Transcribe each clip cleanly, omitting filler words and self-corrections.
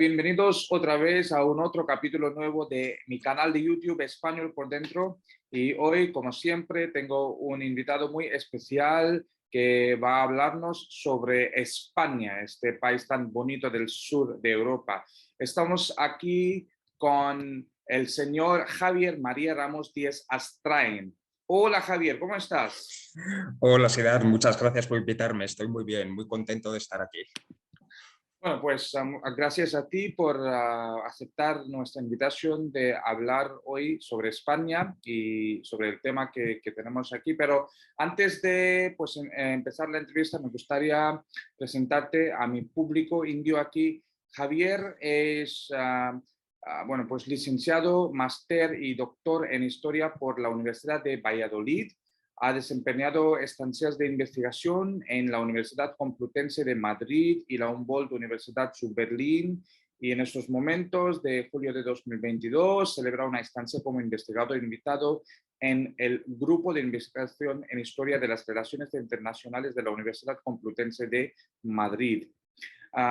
Bienvenidos otra vez a un otro capítulo nuevo de mi canal de YouTube Español por Dentro. Y hoy, como siempre, tengo un invitado muy especial que va a hablarnos sobre España, este país tan bonito del sur de Europa. Estamos aquí con el señor Javier María Ramos Díez Astrain. Hola Javier, ¿cómo estás? Hola, Sidar, muchas gracias por invitarme. Estoy muy bien, muy contento de estar aquí. Bueno, pues gracias a ti por aceptar nuestra invitación de hablar hoy sobre España y sobre el tema que tenemos aquí. Pero antes de pues, empezar la entrevista, me gustaría presentarte a mi público indio aquí. Javier es, bueno, pues licenciado, máster y doctor en Historia por la Universidad de Valladolid. Ha desempeñado estancias de investigación en la Universidad Complutense de Madrid y la Humboldt Universidad zu Berlín, y en estos momentos de julio de 2022 celebra una estancia como investigador invitado en el Grupo de Investigación en Historia de las Relaciones Internacionales de la Universidad Complutense de Madrid.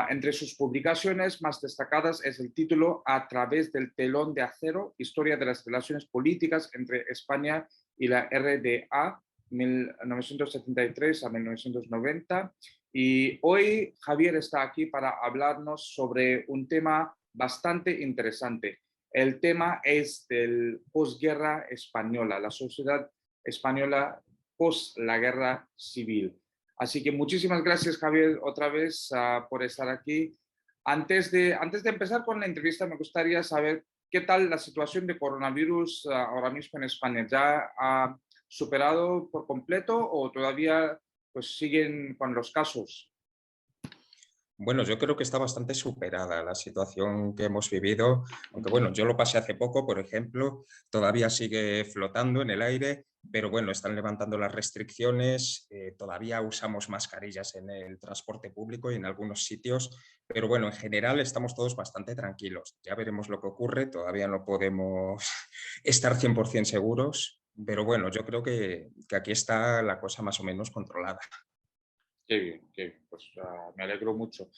Entre sus publicaciones más destacadas es el título A través del telón de acero, Historia de las relaciones políticas entre España y la RDA, 1973 a 1990. Y hoy Javier está aquí para hablarnos sobre un tema bastante interesante. El tema es del posguerra española, la sociedad española post la guerra civil. Así que muchísimas gracias, Javier, otra vez por estar aquí. Antes de empezar con la entrevista, me gustaría saber qué tal la situación de coronavirus ahora mismo en España. ¿Ya ha superado por completo o todavía pues, siguen con los casos? Bueno, yo creo que está bastante superada la situación que hemos vivido, aunque bueno, yo lo pasé hace poco, por ejemplo, todavía sigue flotando en el aire, pero bueno, están levantando las restricciones, todavía usamos mascarillas en el transporte público y en algunos sitios, pero bueno, en general estamos todos bastante tranquilos. Ya veremos lo que ocurre, todavía no podemos estar 100% seguros, pero bueno, yo creo que aquí está la cosa más o menos controlada. Qué bien, qué bien. Pues me alegro mucho.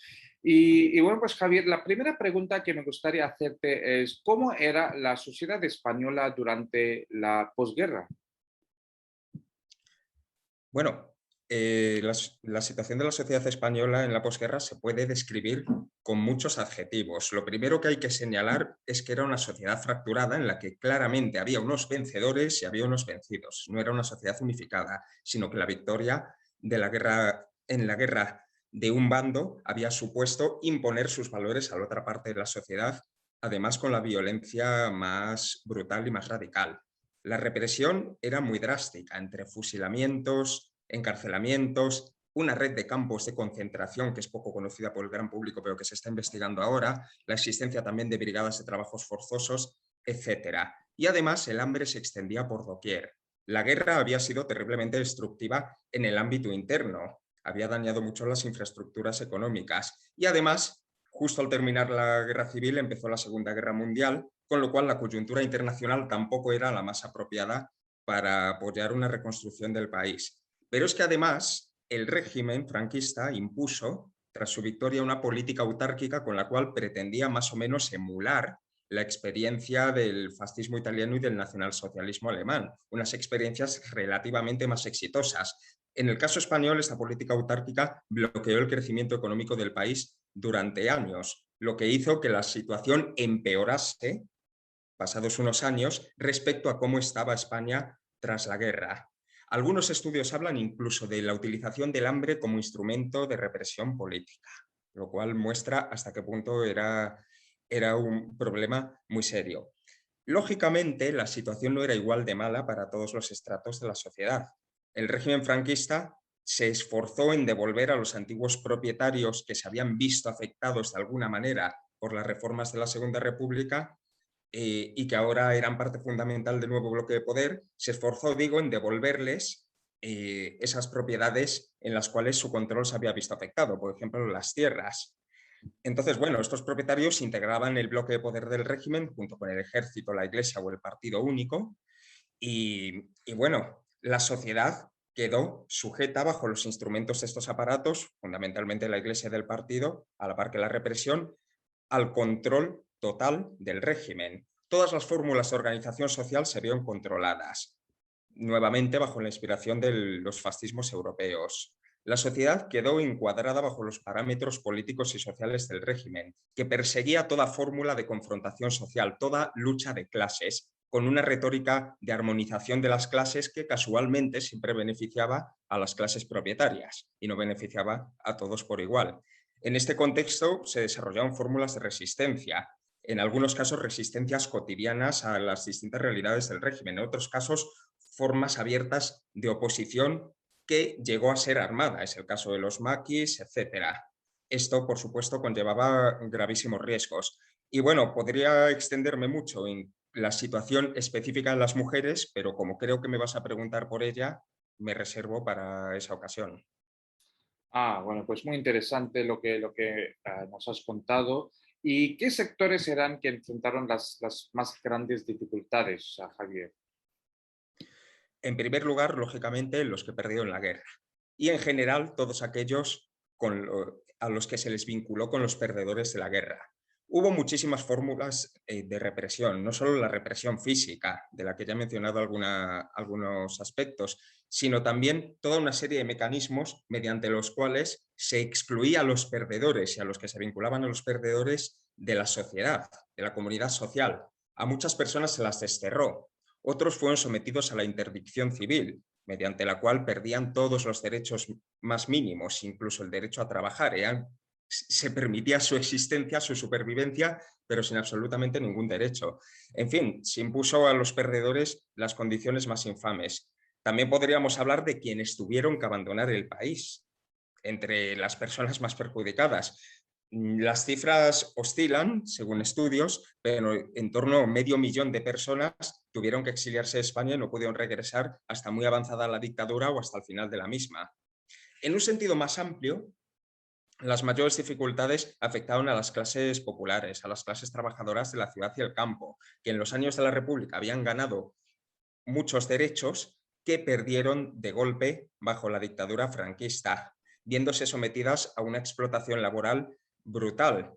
Y bueno, pues Javier, la primera pregunta que me gustaría hacerte es, ¿cómo era la sociedad española durante la posguerra? Bueno, la situación de la sociedad española en la posguerra se puede describir con muchos adjetivos. Lo primero que hay que señalar es que era una sociedad fracturada en la que claramente había unos vencedores y había unos vencidos. No era una sociedad unificada, sino que la victoria de la guerra, en la guerra de un bando había supuesto imponer sus valores a la otra parte de la sociedad, además con la violencia más brutal y más radical. La represión era muy drástica, entre fusilamientos, encarcelamientos, una red de campos de concentración que es poco conocida por el gran público, pero que se está investigando ahora, la existencia también de brigadas de trabajos forzosos, etc. Y además el hambre se extendía por doquier. La guerra había sido terriblemente destructiva en el ámbito interno, había dañado mucho las infraestructuras económicas y además, justo al terminar la guerra civil, empezó la Segunda Guerra Mundial, con lo cual la coyuntura internacional tampoco era la más apropiada para apoyar una reconstrucción del país. Pero es que además el régimen franquista impuso, tras su victoria, una política autárquica con la cual pretendía más o menos emular la experiencia del fascismo italiano y del nacionalsocialismo alemán, unas experiencias relativamente más exitosas. En el caso español, esta política autárquica bloqueó el crecimiento económico del país durante años, lo que hizo que la situación empeorase pasados unos años respecto a cómo estaba España tras la guerra. Algunos estudios hablan incluso de la utilización del hambre como instrumento de represión política, lo cual muestra hasta qué punto era un problema muy serio. Lógicamente, la situación no era igual de mala para todos los estratos de la sociedad. El régimen franquista se esforzó en devolver a los antiguos propietarios que se habían visto afectados de alguna manera por las reformas de la Segunda República y que ahora eran parte fundamental del nuevo bloque de poder, se esforzó, digo, en devolverles esas propiedades en las cuales su control se había visto afectado, por ejemplo, las tierras. Entonces, bueno, estos propietarios integraban el bloque de poder del régimen junto con el ejército, la iglesia o el partido único y bueno, la sociedad quedó sujeta bajo los instrumentos de estos aparatos, fundamentalmente la iglesia del partido, a la par que la represión, al control total del régimen. Todas las fórmulas de organización social se vieron controladas, nuevamente bajo la inspiración de los fascismos europeos. La sociedad quedó encuadrada bajo los parámetros políticos y sociales del régimen, que perseguía toda fórmula de confrontación social, toda lucha de clases, con una retórica de armonización de las clases que casualmente siempre beneficiaba a las clases propietarias y no beneficiaba a todos por igual. En este contexto se desarrollaron fórmulas de resistencia, en algunos casos resistencias cotidianas a las distintas realidades del régimen, en otros casos formas abiertas de oposición que llegó a ser armada, es el caso de los maquis, etc. Esto, por supuesto, conllevaba gravísimos riesgos. Y bueno, podría extenderme mucho en la situación específica de las mujeres, pero como creo que me vas a preguntar por ella, me reservo para esa ocasión. Bueno, pues muy interesante lo que nos has contado. ¿Y qué sectores eran que enfrentaron las más grandes dificultades, Javier? En primer lugar, lógicamente, los que perdieron la guerra. Y en general, todos aquellos a los que se les vinculó con los perdedores de la guerra. Hubo muchísimas fórmulas de represión, no solo la represión física, de la que ya he mencionado algunos aspectos, sino también toda una serie de mecanismos mediante los cuales se excluía a los perdedores y a los que se vinculaban a los perdedores de la sociedad, de la comunidad social. A muchas personas se las desterró, otros fueron sometidos a la interdicción civil, mediante la cual perdían todos los derechos más mínimos, incluso el derecho a trabajar. Se permitía su existencia, su supervivencia, pero sin absolutamente ningún derecho. En fin, se impuso a los perdedores las condiciones más infames. También podríamos hablar de quienes tuvieron que abandonar el país, entre las personas más perjudicadas. Las cifras oscilan, según estudios, pero en torno a 500.000 de personas tuvieron que exiliarse de España y no pudieron regresar hasta muy avanzada la dictadura o hasta el final de la misma. En un sentido más amplio, las mayores dificultades afectaron a las clases populares, a las clases trabajadoras de la ciudad y el campo, que en los años de la República habían ganado muchos derechos que perdieron de golpe bajo la dictadura franquista, viéndose sometidas a una explotación laboral brutal.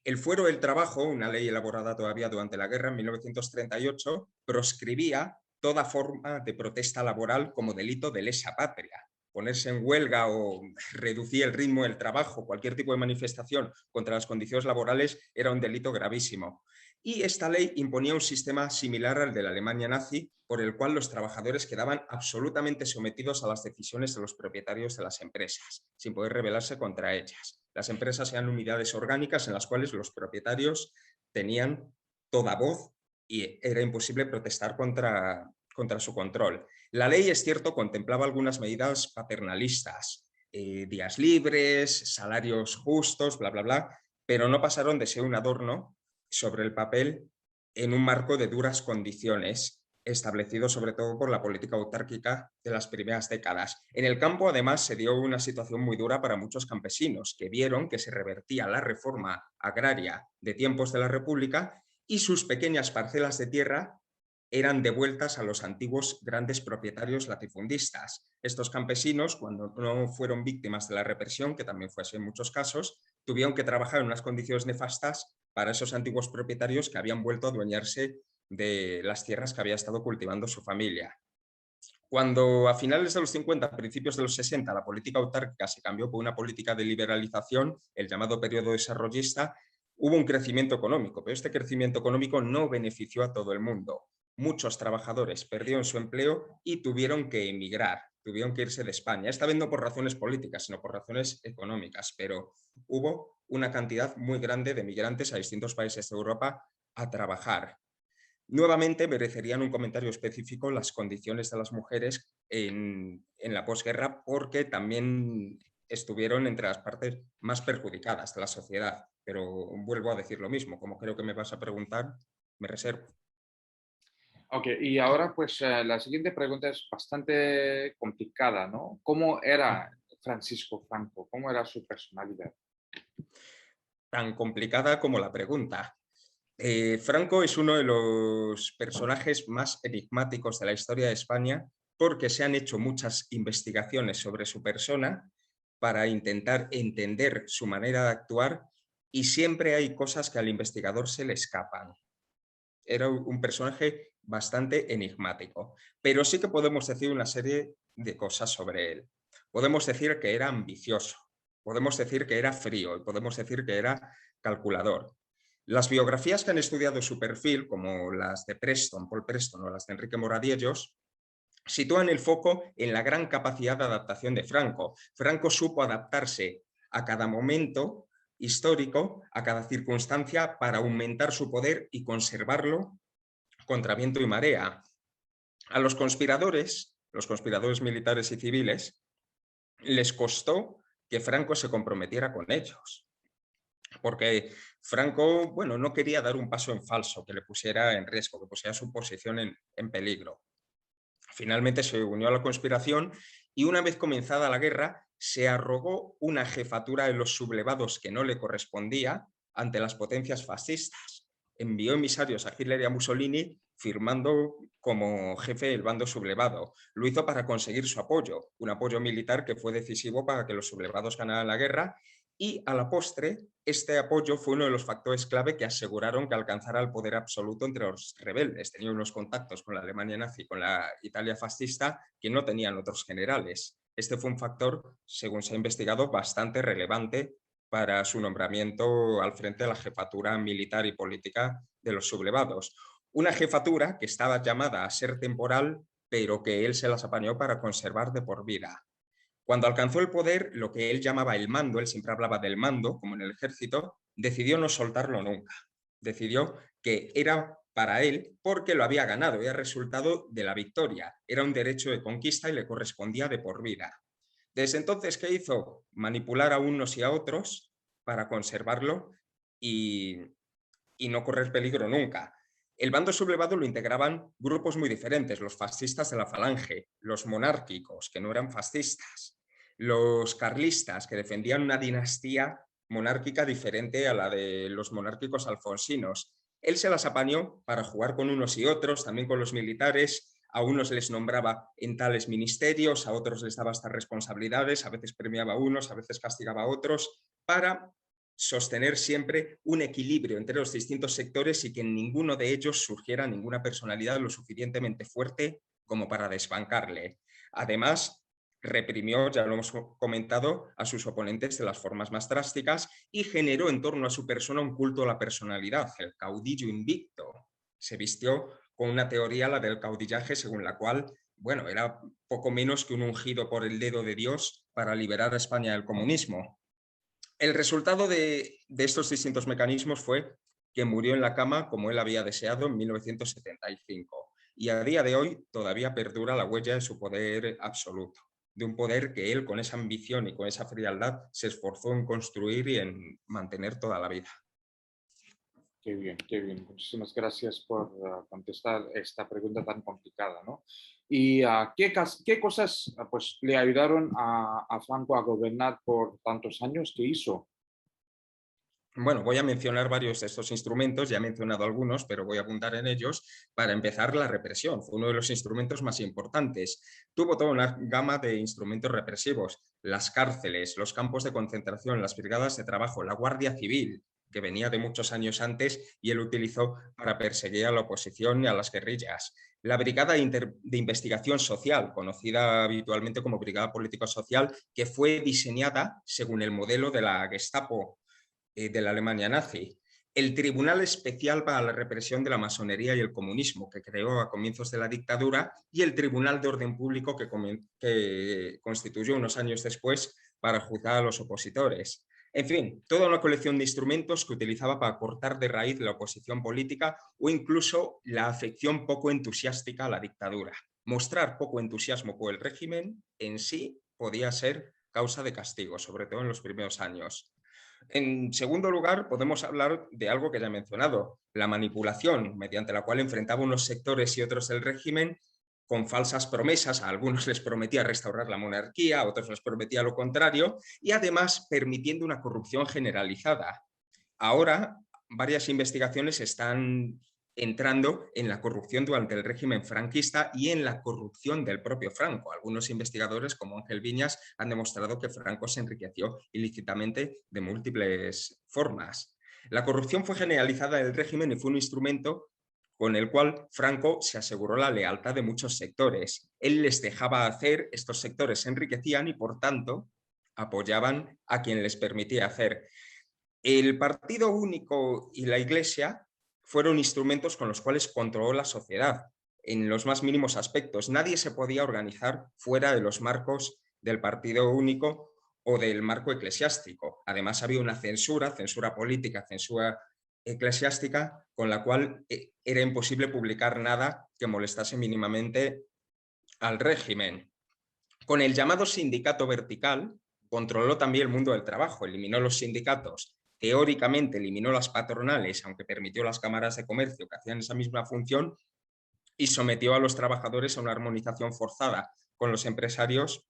El fuero del trabajo, una ley elaborada todavía durante la guerra en 1938, proscribía toda forma de protesta laboral como delito de lesa patria. Ponerse en huelga o reducir el ritmo del trabajo, cualquier tipo de manifestación contra las condiciones laborales era un delito gravísimo. Y esta ley imponía un sistema similar al de la Alemania nazi, por el cual los trabajadores quedaban absolutamente sometidos a las decisiones de los propietarios de las empresas, sin poder rebelarse contra ellas. Las empresas eran unidades orgánicas en las cuales los propietarios tenían toda voz y era imposible protestar contra su control. La ley, es cierto, contemplaba algunas medidas paternalistas, días libres, salarios justos, bla, bla, bla, pero no pasaron de ser un adorno sobre el papel en un marco de duras condiciones establecido sobre todo por la política autárquica de las primeras décadas. En el campo, además, se dio una situación muy dura para muchos campesinos que vieron que se revertía la reforma agraria de tiempos de la República y sus pequeñas parcelas de tierra eran devueltas a los antiguos grandes propietarios latifundistas. Estos campesinos, cuando no fueron víctimas de la represión, que también fue así en muchos casos, tuvieron que trabajar en unas condiciones nefastas para esos antiguos propietarios que habían vuelto a adueñarse de las tierras que había estado cultivando su familia. Cuando a finales de los 50, principios de los 60, la política autárquica se cambió por una política de liberalización, el llamado periodo desarrollista, hubo un crecimiento económico, pero este crecimiento económico no benefició a todo el mundo. Muchos trabajadores perdieron su empleo y tuvieron que emigrar, tuvieron que irse de España, esta vez no por razones políticas, sino por razones económicas, pero hubo una cantidad muy grande de migrantes a distintos países de Europa a trabajar. Nuevamente merecerían un comentario específico las condiciones de las mujeres en la posguerra, porque también estuvieron entre las partes más perjudicadas de la sociedad. Pero vuelvo a decir lo mismo, como creo que me vas a preguntar, me reservo. Ok, y ahora pues la siguiente pregunta es bastante complicada, ¿no? ¿Cómo era Francisco Franco? ¿Cómo era su personalidad? Tan complicada como la pregunta. Franco es uno de los personajes más enigmáticos de la historia de España porque se han hecho muchas investigaciones sobre su persona para intentar entender su manera de actuar, y siempre hay cosas que al investigador se le escapan. Era un personaje bastante enigmático, pero sí que podemos decir una serie de cosas sobre él. Podemos decir que era ambicioso, podemos decir que era frío y podemos decir que era calculador. Las biografías que han estudiado su perfil, como las de Preston, Paul Preston o las de Enrique Moradiellos, sitúan el foco en la gran capacidad de adaptación de Franco. Franco supo adaptarse a cada momento histórico, a cada circunstancia, para aumentar su poder y conservarlo contra viento y marea. A los conspiradores militares y civiles, les costó que Franco se comprometiera con ellos, porque Franco, bueno, no quería dar un paso en falso que le pusiera en riesgo, que pusiera su posición en peligro. Finalmente se unió a la conspiración y una vez comenzada la guerra se arrogó una jefatura en los sublevados que no le correspondía ante las potencias fascistas. Envió emisarios a Hitler y a Mussolini firmando como jefe del bando sublevado. Lo hizo para conseguir su apoyo, un apoyo militar que fue decisivo para que los sublevados ganaran la guerra, y a la postre este apoyo fue uno de los factores clave que aseguraron que alcanzara el poder absoluto entre los rebeldes. Tenían unos contactos con la Alemania nazi, con la Italia fascista, que no tenían otros generales. Este fue un factor, según se ha investigado, bastante relevante para su nombramiento al frente de la jefatura militar y política de los sublevados. Una jefatura que estaba llamada a ser temporal, pero que él se las apañó para conservar de por vida. Cuando alcanzó el poder, lo que él llamaba el mando, él siempre hablaba del mando, como en el ejército, decidió no soltarlo nunca. Decidió que era para él porque lo había ganado, había resultado de la victoria. Era un derecho de conquista y le correspondía de por vida. Desde entonces, ¿qué hizo? Manipular a unos y a otros para conservarlo y no correr peligro nunca. El bando sublevado lo integraban grupos muy diferentes, los fascistas de la Falange, los monárquicos, que no eran fascistas, los carlistas, que defendían una dinastía monárquica diferente a la de los monárquicos alfonsinos. Él se las apañó para jugar con unos y otros, también con los militares. A unos les nombraba en tales ministerios, a otros les daba estas responsabilidades, a veces premiaba a unos, a veces castigaba a otros, para sostener siempre un equilibrio entre los distintos sectores y que en ninguno de ellos surgiera ninguna personalidad lo suficientemente fuerte como para desbancarle. Además, reprimió, ya lo hemos comentado, a sus oponentes de las formas más drásticas y generó en torno a su persona un culto a la personalidad, el caudillo invicto. Se vistió con una teoría, la del caudillaje, según la cual, bueno, era poco menos que un ungido por el dedo de Dios para liberar a España del comunismo. El resultado de estos distintos mecanismos fue que murió en la cama como él había deseado en 1975 y a día de hoy todavía perdura la huella de su poder absoluto, de un poder que él con esa ambición y con esa frialdad se esforzó en construir y en mantener toda la vida. Qué bien, qué bien. Muchísimas gracias por contestar esta pregunta tan complicada, ¿no? ¿Y qué cosas pues, le ayudaron a Franco a gobernar por tantos años? ¿Qué hizo? Bueno, voy a mencionar varios de estos instrumentos, ya he mencionado algunos, pero voy a abundar en ellos. Para empezar, la represión fue uno de los instrumentos más importantes. Tuvo toda una gama de instrumentos represivos, las cárceles, los campos de concentración, las brigadas de trabajo, la Guardia Civil, que venía de muchos años antes y él utilizó para perseguir a la oposición y a las guerrillas. La Brigada de Investigación Social, conocida habitualmente como Brigada Político-Social, que fue diseñada según el modelo de la Gestapo de la Alemania nazi. El Tribunal Especial para la Represión de la Masonería y el Comunismo, que creó a comienzos de la dictadura, y el Tribunal de Orden Público, que constituyó unos años después para juzgar a los opositores. En fin, toda una colección de instrumentos que utilizaba para cortar de raíz la oposición política o incluso la afección poco entusiástica a la dictadura. Mostrar poco entusiasmo por el régimen en sí podía ser causa de castigo, sobre todo en los primeros años. En segundo lugar, podemos hablar de algo que ya he mencionado, la manipulación, mediante la cual enfrentaba unos sectores y otros del régimen con falsas promesas. A algunos les prometía restaurar la monarquía, a otros les prometía lo contrario, y además permitiendo una corrupción generalizada. Ahora, varias investigaciones están entrando en la corrupción durante el régimen franquista y en la corrupción del propio Franco. Algunos investigadores, como Ángel Viñas, han demostrado que Franco se enriqueció ilícitamente de múltiples formas. La corrupción fue generalizada en el régimen y fue un instrumento con el cual Franco se aseguró la lealtad de muchos sectores. Él les dejaba hacer, estos sectores se enriquecían y, por tanto, apoyaban a quien les permitía hacer. El partido único y la Iglesia fueron instrumentos con los cuales controló la sociedad en los más mínimos aspectos. Nadie se podía organizar fuera de los marcos del partido único o del marco eclesiástico. Además, había una censura política, censura eclesiástica, con la cual era imposible publicar nada que molestase mínimamente al régimen. Con el llamado sindicato vertical, controló también el mundo del trabajo, eliminó los sindicatos, teóricamente eliminó las patronales, aunque permitió las cámaras de comercio que hacían esa misma función, y sometió a los trabajadores a una armonización forzada con los empresarios,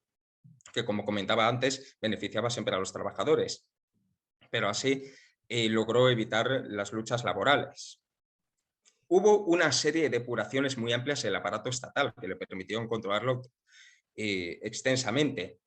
que, como comentaba antes, beneficiaba siempre a los trabajadores. Pero así logró evitar las luchas laborales. Hubo una serie de depuraciones muy amplias en el aparato estatal que le permitieron controlarlo extensamente.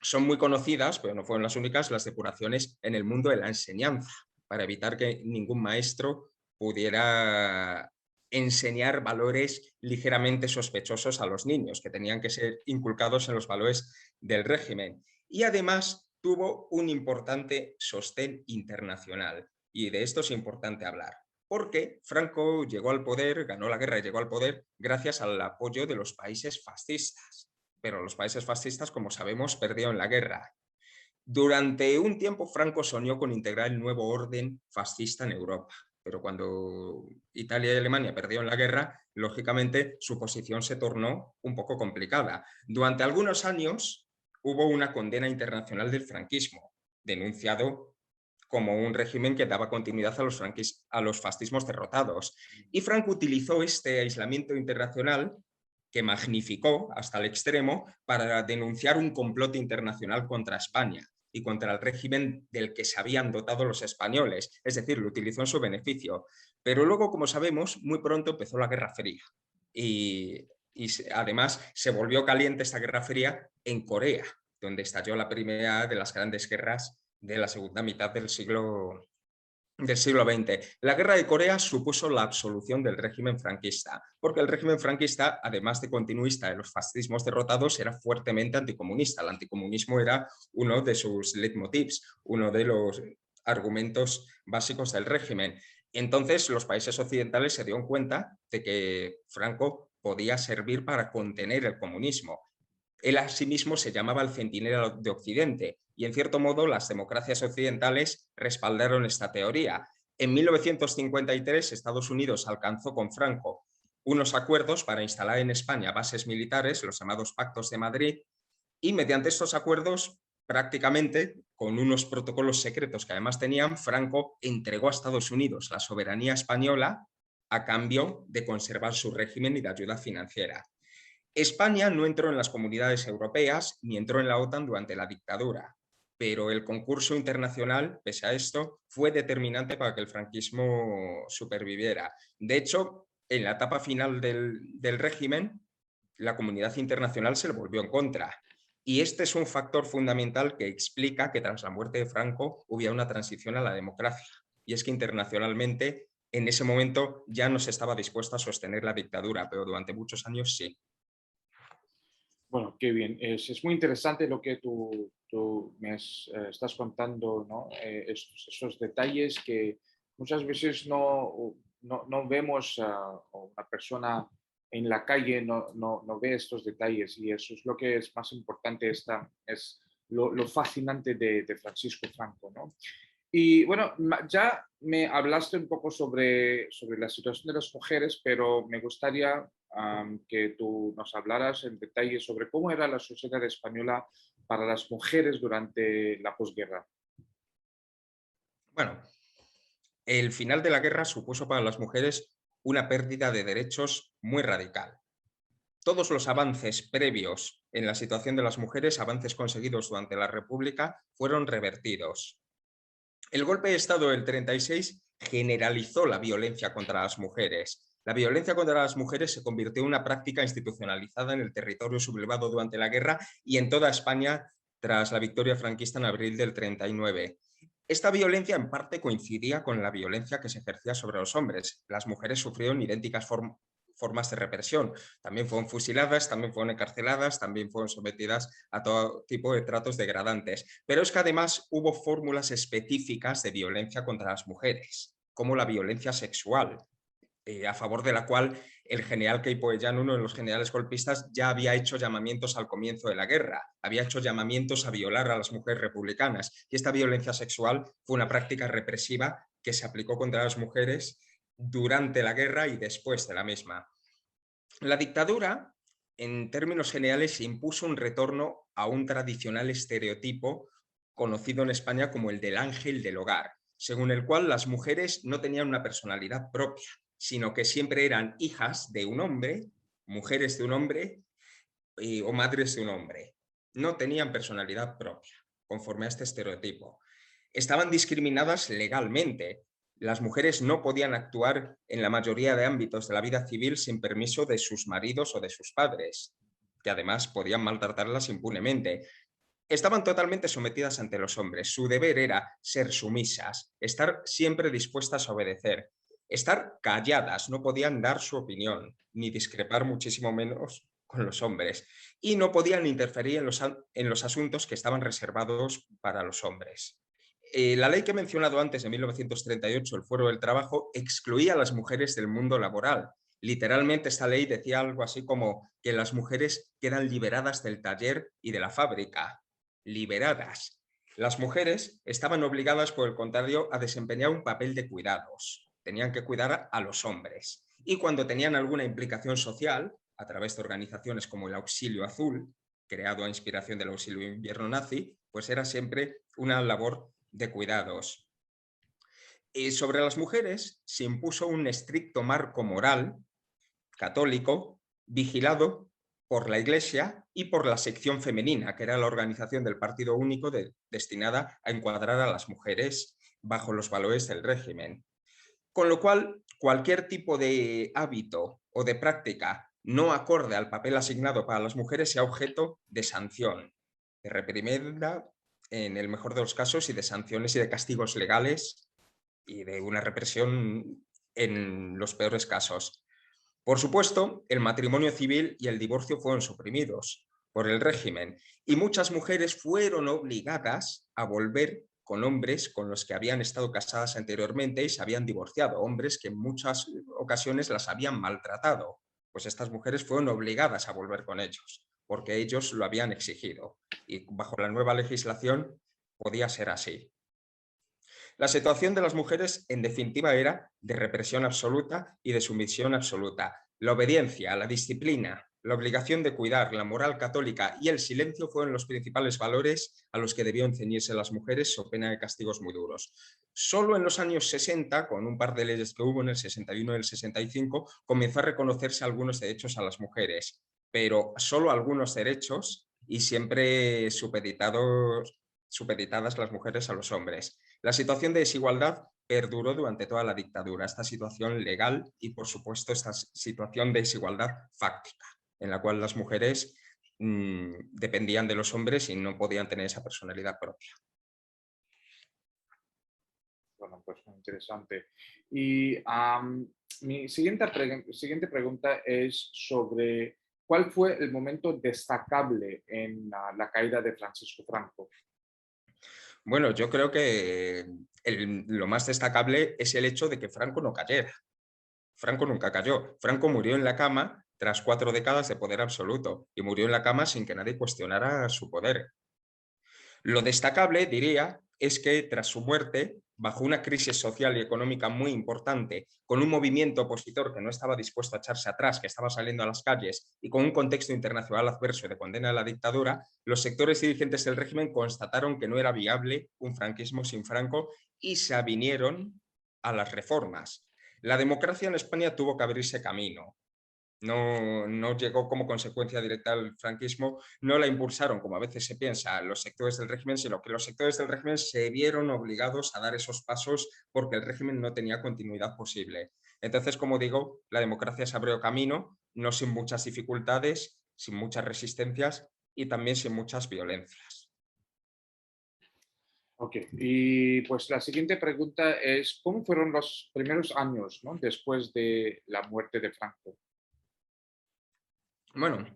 Son muy conocidas, pero no fueron las únicas, las depuraciones en el mundo de la enseñanza, para evitar que ningún maestro pudiera enseñar valores ligeramente sospechosos a los niños, que tenían que ser inculcados en los valores del régimen. Y además tuvo un importante sostén internacional, y de esto es importante hablar, porque Franco llegó al poder, ganó la guerra y llegó al poder gracias al apoyo de los países fascistas. Pero los países fascistas, como sabemos, perdieron la guerra. Durante un tiempo, Franco soñó con integrar el nuevo orden fascista en Europa, pero cuando Italia y Alemania perdieron la guerra, lógicamente su posición se tornó un poco complicada. Durante algunos años hubo una condena internacional del franquismo, denunciado como un régimen que daba continuidad a los fascismos derrotados. Y Franco utilizó este aislamiento internacional, que magnificó hasta el extremo, para denunciar un complot internacional contra España y contra el régimen del que se habían dotado los españoles, es decir, lo utilizó en su beneficio. Pero luego, como sabemos, muy pronto empezó la Guerra Fría y además se volvió caliente esta Guerra Fría en Corea, donde estalló la primera de las grandes guerras de la segunda mitad del siglo XX. La guerra de Corea supuso la absolución del régimen franquista, porque el régimen franquista, además de continuista de los fascismos derrotados, era fuertemente anticomunista. El anticomunismo era uno de sus leitmotivs, uno de los argumentos básicos del régimen. Entonces, los países occidentales se dieron cuenta de que Franco podía servir para contener el comunismo. Él asimismo se llamaba el centinela de Occidente, y en cierto modo las democracias occidentales respaldaron esta teoría. En 1953 Estados Unidos alcanzó con Franco unos acuerdos para instalar en España bases militares, los llamados Pactos de Madrid, y mediante estos acuerdos, prácticamente con unos protocolos secretos que además tenían, Franco entregó a Estados Unidos la soberanía española a cambio de conservar su régimen y de ayuda financiera. España no entró en las comunidades europeas ni entró en la OTAN durante la dictadura, pero el concurso internacional, pese a esto, fue determinante para que el franquismo superviviera. De hecho, en la etapa final del régimen, la comunidad internacional se le volvió en contra. Y este es un factor fundamental que explica que tras la muerte de Franco hubiera una transición a la democracia. Y es que internacionalmente, en ese momento, ya no se estaba dispuesto a sostener la dictadura, pero durante muchos años sí. Bueno, qué bien. Es muy interesante lo que tú me estás contando, ¿no? Esos detalles que muchas veces no vemos a una persona en la calle, no ve estos detalles y eso es lo que es más importante, es lo fascinante de Francisco Franco, ¿no? Y bueno, ya me hablaste un poco sobre la situación de las mujeres, pero me gustaría que tú nos hablaras en detalle sobre cómo era la sociedad española para las mujeres durante la posguerra. Bueno, el final de la guerra supuso para las mujeres una pérdida de derechos muy radical. Todos los avances previos en la situación de las mujeres, avances conseguidos durante la República, fueron revertidos. El golpe de Estado del 36 generalizó la violencia contra las mujeres. La violencia contra las mujeres se convirtió en una práctica institucionalizada en el territorio sublevado durante la guerra y en toda España tras la victoria franquista en abril del 39. Esta violencia en parte coincidía con la violencia que se ejercía sobre los hombres. Las mujeres sufrieron idénticas formas de represión. También fueron fusiladas, también fueron encarceladas, también fueron sometidas a todo tipo de tratos degradantes. Pero es que además hubo fórmulas específicas de violencia contra las mujeres, como la violencia sexual, a favor de la cual el general Queipoellán, uno de los generales golpistas, ya había hecho llamamientos al comienzo de la guerra, había hecho llamamientos a violar a las mujeres republicanas. Y esta violencia sexual fue una práctica represiva que se aplicó contra las mujeres durante la guerra y después de la misma. La dictadura, en términos generales, impuso un retorno a un tradicional estereotipo conocido en España como el del ángel del hogar, según el cual las mujeres no tenían una personalidad propia, sino que siempre eran hijas de un hombre, mujeres de un hombre o madres de un hombre. No tenían personalidad propia, conforme a este estereotipo. Estaban discriminadas legalmente. Las mujeres no podían actuar en la mayoría de ámbitos de la vida civil sin permiso de sus maridos o de sus padres, que además podían maltratarlas impunemente. Estaban totalmente sometidas ante los hombres. Su deber era ser sumisas, estar siempre dispuestas a obedecer, estar calladas, no podían dar su opinión, ni discrepar muchísimo menos con los hombres, y no podían interferir en los asuntos que estaban reservados para los hombres. La ley que he mencionado antes, de 1938, el Fuero del Trabajo, excluía a las mujeres del mundo laboral. Literalmente esta ley decía algo así como que las mujeres quedan liberadas del taller y de la fábrica. Liberadas. Las mujeres estaban obligadas, por el contrario, a desempeñar un papel de cuidados. Tenían que cuidar a los hombres. Y cuando tenían alguna implicación social, a través de organizaciones como el Auxilio Azul, creado a inspiración del auxilio invierno nazi, pues era siempre una labor de cuidados. Y sobre las mujeres se impuso un estricto marco moral católico vigilado por la Iglesia y por la sección femenina, que era la organización del Partido Único destinada a encuadrar a las mujeres bajo los valores del régimen. Con lo cual, cualquier tipo de hábito o de práctica no acorde al papel asignado para las mujeres sea objeto de sanción, de reprimenda en el mejor de los casos y de sanciones y de castigos legales y de una represión en los peores casos. Por supuesto, el matrimonio civil y el divorcio fueron suprimidos por el régimen y muchas mujeres fueron obligadas a volver con hombres con los que habían estado casadas anteriormente y se habían divorciado, hombres que en muchas ocasiones las habían maltratado. Pues estas mujeres fueron obligadas a volver con ellos, porque ellos lo habían exigido. Y bajo la nueva legislación podía ser así. La situación de las mujeres, en definitiva, era de represión absoluta y de sumisión absoluta. La obediencia, la disciplina, la obligación de cuidar, la moral católica y el silencio fueron los principales valores a los que debían ceñirse las mujeres, so pena de castigos muy duros. Solo en los años 60, con un par de leyes que hubo en el 61 y el 65, comenzó a reconocerse algunos derechos a las mujeres, pero solo algunos derechos y siempre supeditadas las mujeres a los hombres. La situación de desigualdad perduró durante toda la dictadura, esta situación legal y, por supuesto, esta situación de desigualdad fáctica, en la cual las mujeres dependían de los hombres y no podían tener esa personalidad propia. Bueno, pues muy interesante. Y mi siguiente pregunta es sobre cuál fue el momento destacable en la caída de Francisco Franco. Bueno, yo creo que lo más destacable es el hecho de que Franco no cayera. Franco nunca cayó. Franco murió en la cama tras 4 décadas de poder absoluto y murió en la cama sin que nadie cuestionara su poder. Lo destacable, diría, es que tras su muerte, bajo una crisis social y económica muy importante, con un movimiento opositor que no estaba dispuesto a echarse atrás, que estaba saliendo a las calles, y con un contexto internacional adverso de condena a la dictadura, los sectores dirigentes del régimen constataron que no era viable un franquismo sin Franco y se avinieron a las reformas. La democracia en España tuvo que abrirse camino. no llegó como consecuencia directa al franquismo, no la impulsaron, como a veces se piensa, los sectores del régimen, sino que los sectores del régimen se vieron obligados a dar esos pasos porque el régimen no tenía continuidad posible. Entonces, como digo, la democracia se abrió camino, no sin muchas dificultades, sin muchas resistencias y también sin muchas violencias. Ok, y pues la siguiente pregunta es, ¿cómo fueron los primeros años, ¿no?, después de la muerte de Franco? Bueno,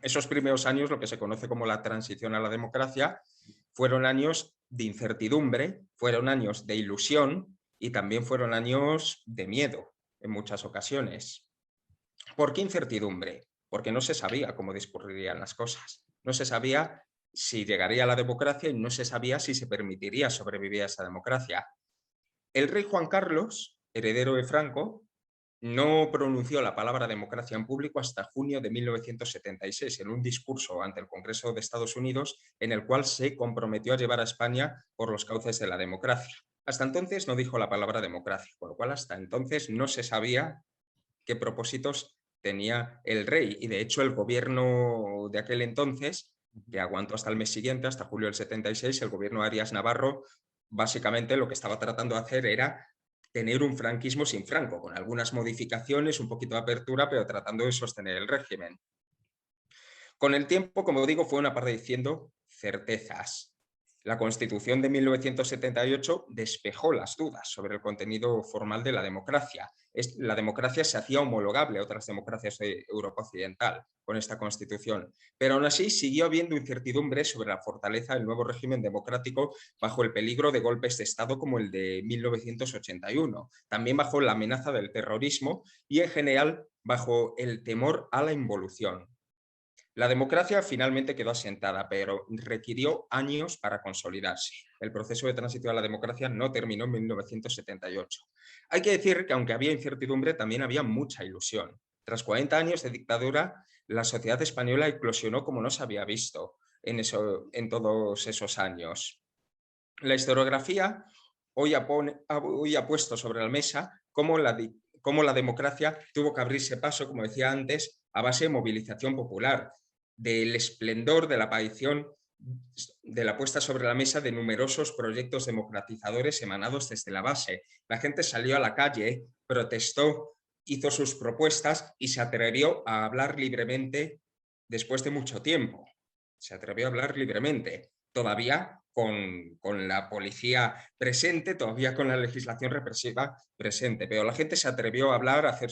esos primeros años, lo que se conoce como la transición a la democracia, fueron años de incertidumbre, fueron años de ilusión y también fueron años de miedo en muchas ocasiones. ¿Por qué incertidumbre? Porque no se sabía cómo discurrirían las cosas. No se sabía si llegaría la democracia y no se sabía si se permitiría sobrevivir a esa democracia. El rey Juan Carlos, heredero de Franco, no pronunció la palabra democracia en público hasta junio de 1976, en un discurso ante el Congreso de Estados Unidos, en el cual se comprometió a llevar a España por los cauces de la democracia. Hasta entonces no dijo la palabra democracia, con lo cual hasta entonces no se sabía qué propósitos tenía el rey. Y de hecho el gobierno de aquel entonces, que aguantó hasta el mes siguiente, hasta julio del 76, el gobierno de Arias Navarro, básicamente lo que estaba tratando de hacer era tener un franquismo sin Franco, con algunas modificaciones, un poquito de apertura, pero tratando de sostener el régimen. Con el tiempo, como digo, fueron apareciendo certezas. La Constitución de 1978 despejó las dudas sobre el contenido formal de la democracia. La democracia se hacía homologable a otras democracias de Europa Occidental con esta Constitución, pero aún así siguió habiendo incertidumbre sobre la fortaleza del nuevo régimen democrático bajo el peligro de golpes de Estado como el de 1981, también bajo la amenaza del terrorismo y en general bajo el temor a la involución. La democracia finalmente quedó asentada, pero requirió años para consolidarse. El proceso de transición a la democracia no terminó en 1978. Hay que decir que aunque había incertidumbre, también había mucha ilusión. Tras 40 años de dictadura, la sociedad española eclosionó como no se había visto en todos esos años. La historiografía hoy ha puesto sobre la mesa cómo la democracia tuvo que abrirse paso, como decía antes, a base de movilización popular, del esplendor de la aparición de la puesta sobre la mesa de numerosos proyectos democratizadores emanados desde la base. La gente salió a la calle, protestó, hizo sus propuestas y se atrevió a hablar libremente después de mucho tiempo. Se atrevió a hablar libremente, todavía con la policía presente, todavía con la legislación represiva presente, pero la gente se atrevió a hablar, a hacer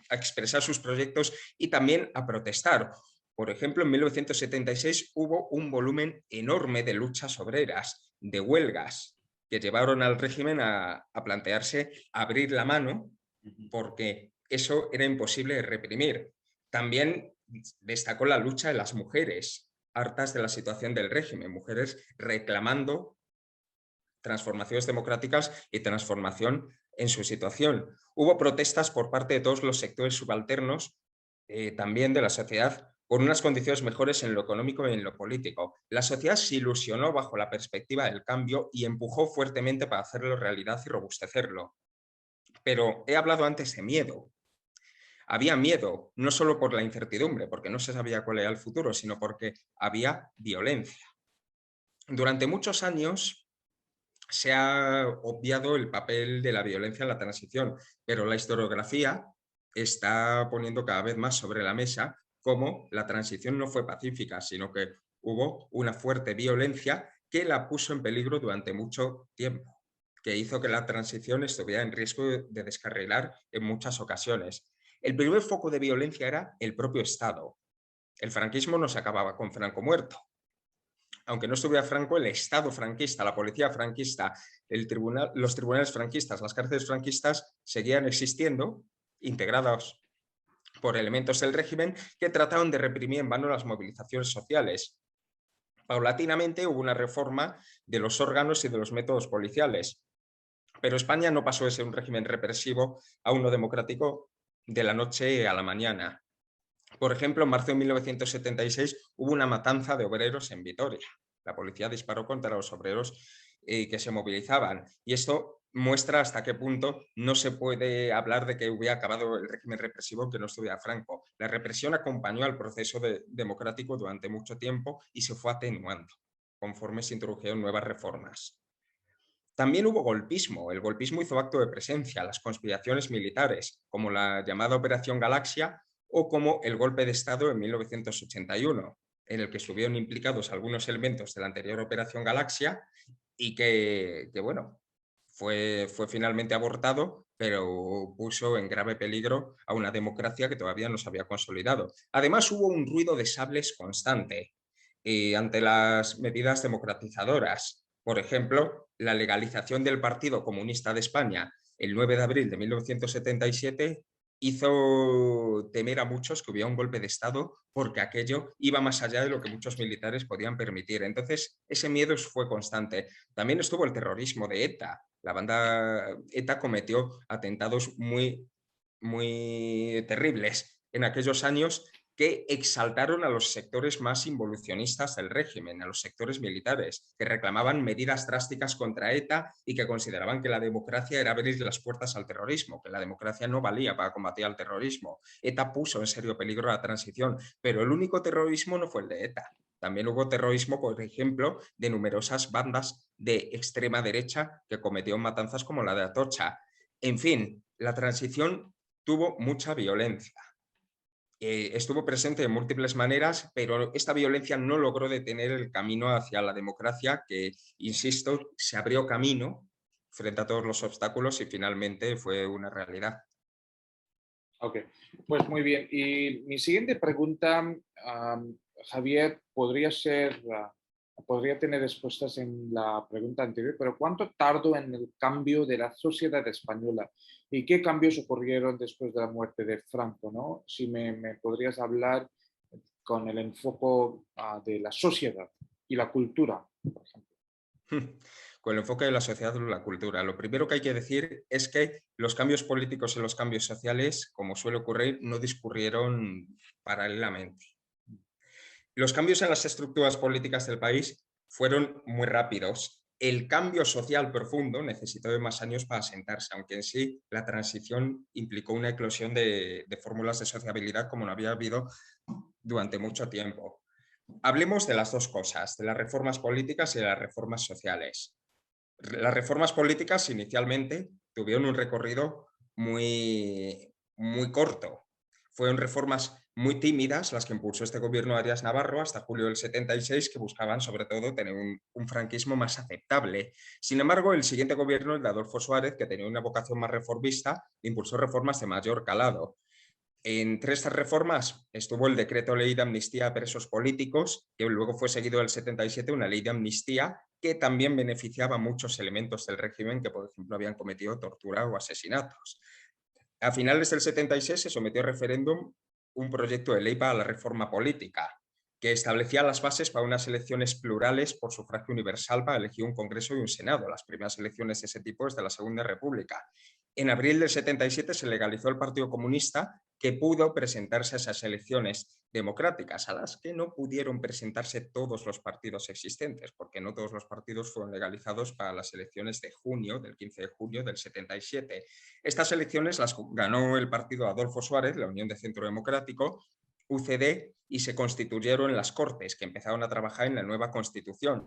a expresar sus proyectos y también a protestar. Por ejemplo, en 1976 hubo un volumen enorme de luchas obreras, de huelgas, que llevaron al régimen a plantearse abrir la mano porque eso era imposible de reprimir. También destacó la lucha de las mujeres, hartas de la situación del régimen, mujeres reclamando transformaciones democráticas y transformación en su situación. Hubo protestas por parte de todos los sectores subalternos, también de la sociedad, por unas condiciones mejores en lo económico y en lo político. La sociedad se ilusionó bajo la perspectiva del cambio y empujó fuertemente para hacerlo realidad y robustecerlo. Pero he hablado antes de miedo. Había miedo, no solo por la incertidumbre, porque no se sabía cuál era el futuro, sino porque había violencia. Durante muchos años se ha obviado el papel de la violencia en la transición, pero la historiografía está poniendo cada vez más sobre la mesa cómo la transición no fue pacífica, sino que hubo una fuerte violencia que la puso en peligro durante mucho tiempo, que hizo que la transición estuviera en riesgo de descarrilar en muchas ocasiones. El primer foco de violencia era el propio Estado. El franquismo no se acababa con Franco muerto. Aunque no estuviera Franco, el Estado franquista, la policía franquista, los tribunales franquistas, las cárceles franquistas seguían existiendo, integrados por elementos del régimen que trataban de reprimir en vano las movilizaciones sociales. Paulatinamente hubo una reforma de los órganos y de los métodos policiales, pero España no pasó de ser un régimen represivo a uno democrático de la noche a la mañana. Por ejemplo, en marzo de 1976 hubo una matanza de obreros en Vitoria. La policía disparó contra los obreros que se movilizaban y esto muestra hasta qué punto no se puede hablar de que hubiera acabado el régimen represivo que no estuviera Franco. La represión acompañó al proceso democrático durante mucho tiempo y se fue atenuando conforme se introdujeron nuevas reformas. También hubo golpismo. El golpismo hizo acto de presencia, las conspiraciones militares, como la llamada Operación Galaxia o como el golpe de Estado en 1981, en el que estuvieron implicados algunos elementos de la anterior Operación Galaxia y que bueno, fue finalmente abortado, pero puso en grave peligro a una democracia que todavía no se había consolidado. Además, hubo un ruido de sables constante ante las medidas democratizadoras. Por ejemplo, la legalización del Partido Comunista de España el 9 de abril de 1977 hizo temer a muchos que hubiera un golpe de Estado porque aquello iba más allá de lo que muchos militares podían permitir. Entonces, ese miedo fue constante. También estuvo el terrorismo de ETA. La banda ETA cometió atentados muy terribles en aquellos años que exaltaron a los sectores más involucionistas del régimen, a los sectores militares, que reclamaban medidas drásticas contra ETA y que consideraban que la democracia era abrir las puertas al terrorismo, que la democracia no valía para combatir al terrorismo. ETA puso en serio peligro la transición, pero el único terrorismo no fue el de ETA. También hubo terrorismo, por ejemplo, de numerosas bandas de extrema derecha que cometieron matanzas como la de Atocha. En fin, la transición tuvo mucha violencia. Estuvo presente de múltiples maneras, pero esta violencia no logró detener el camino hacia la democracia que, insisto, se abrió camino frente a todos los obstáculos y finalmente fue una realidad. Ok, pues muy bien. Y mi siguiente pregunta, Javier, podría tener respuestas en la pregunta anterior, pero ¿cuánto tardó en el cambio de la sociedad española? ¿Y qué cambios ocurrieron después de la muerte de Franco, ¿no? Si me podrías hablar con el enfoque de la sociedad y la cultura, por ejemplo. Con el enfoque de la sociedad y la cultura. Lo primero que hay que decir es que los cambios políticos y los cambios sociales, como suele ocurrir, no discurrieron paralelamente. Los cambios en las estructuras políticas del país fueron muy rápidos. El cambio social profundo necesitó de más años para asentarse, aunque en sí la transición implicó una eclosión de fórmulas de sociabilidad como no había habido durante mucho tiempo. Hablemos de las dos cosas, de las reformas políticas y de las reformas sociales. Las reformas políticas inicialmente tuvieron un recorrido muy corto. Fueron reformas muy tímidas las que impulsó este gobierno de Arias Navarro hasta julio del 76, que buscaban sobre todo tener un franquismo más aceptable. Sin embargo, el siguiente gobierno, el de Adolfo Suárez, que tenía una vocación más reformista, impulsó reformas de mayor calado. Entre estas reformas estuvo el decreto ley de amnistía a presos políticos, que luego fue seguido del 77 una ley de amnistía que también beneficiaba a muchos elementos del régimen que, por ejemplo, habían cometido tortura o asesinatos. A finales del 76 se sometió a referéndum un proyecto de ley para la reforma política, que establecía las bases para unas elecciones plurales por sufragio universal para elegir un Congreso y un Senado, las primeras elecciones de ese tipo desde la Segunda República. En abril del 77 se legalizó el Partido Comunista, que pudo presentarse a esas elecciones democráticas, a las que no pudieron presentarse todos los partidos existentes, porque no todos los partidos fueron legalizados para las elecciones de junio, del 15 de junio del 77. Estas elecciones las ganó el partido Adolfo Suárez, la Unión de Centro Democrático, UCD, y se constituyeron las Cortes, que empezaron a trabajar en la nueva Constitución.